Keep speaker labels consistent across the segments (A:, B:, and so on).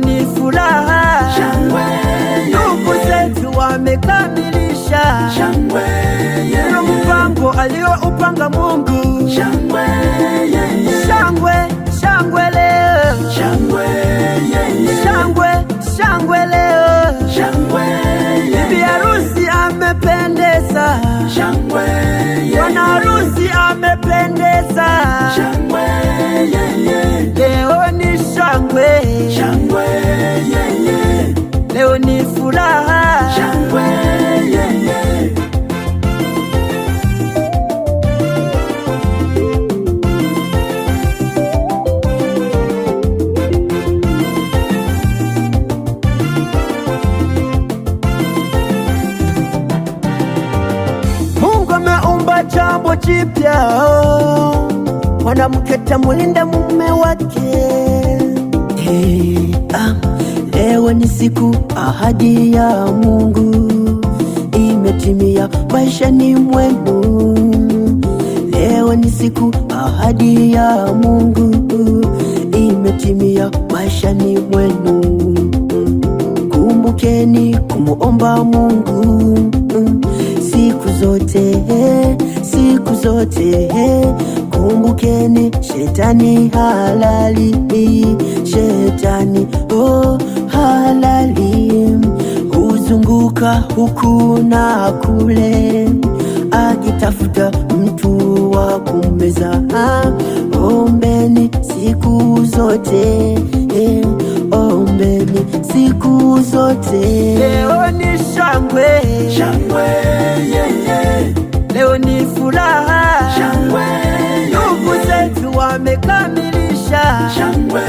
A: ni furaha,
B: shangwe,
A: ndugu zetu wamekamilisha
B: shangwe,
A: ule mpango alioupanga Mungu.
B: shangwe,
A: Shangwe, shangwe leo,
B: shangwe,
A: shangwe, shangwe leo,
B: shangwe,
A: bibi harusi amependeza,
B: shangwe,
A: bwana harusi amependeza,
B: shangwe,
A: leo ni shangwe,
B: shangwe,
A: leo ni furaha,
B: shangwe,
A: Mungu ameumba jambo jipya, mwanamke tamulinda mume wake. Leo ni siku ahadi ya Mungu imetimia maishani mwenu. Leo ni siku ahadi ya Mungu imetimia maishani mwenu. Kumbukeni kumuomba Mungu siku zote, siku zote. Kumbukeni shetani halali, shetani halali, huzunguka huku na kule akitafuta mtu wa kumeza. Ombeni siku zote, ombeni siku zote. Leo ni shangwe,
B: shangwe,
A: leo ni furaha,
B: shangwe,
A: ndugu zetu wamekamilisha
B: shangwe,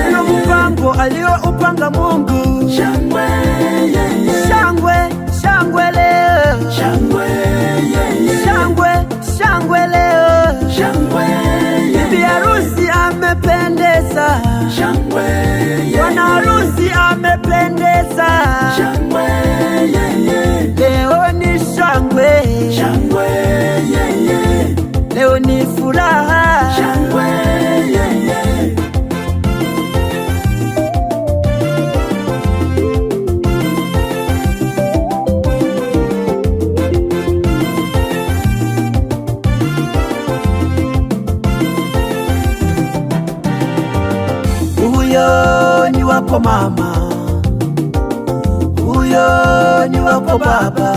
A: ule mpango alioupanga Mungu.
B: shangwe,
A: Shangwe, shangwe leo,
B: shangwe,
A: shangwe, shangwe leo,
B: shangwe,
A: bibi harusi amependeza,
B: shangwe,
A: bwana harusi amependeza,
B: shangwe,
A: leo ni shangwe,
B: shangwe,
A: leo ni furaha,
B: shangwe,
A: huyo ni wako mama, huyo ni wako baba,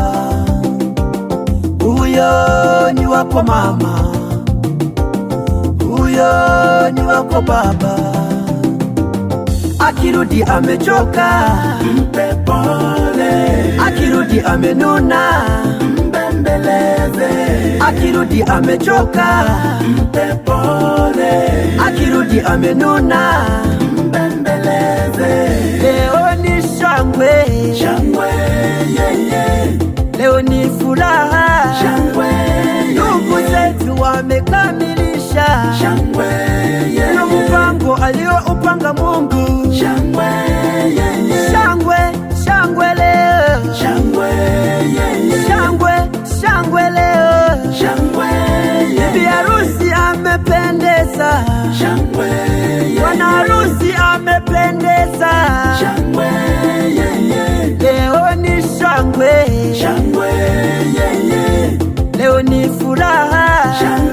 A: huyo ni wako mama, huyo ni wako baba. Akirudi amechoka,
B: mpe pole,
A: akirudi amenuna,
B: mbembeleze,
A: akirudi amechoka,
B: mpe pole,
A: akirudi amenuna,
B: mbembeleze,
A: leo ni shangwe,
B: shangwe,
A: leo ni furaha,
B: shangwe,
A: ndugu zetu wamekamilisha
B: shangwe,
A: ule mpango alioupanga Mungu.
B: shangwe,
A: Shangwe, shangwe leo,
B: shangwe,
A: shangwe, shangwe leo,
B: shangwe,
A: bibi harusi amependeza,
B: shangwe,
A: bwana harusi amependeza,
B: shangwe,
A: leo ni shangwe,
B: shangwe,
A: leo ni furaha,
B: shangwe.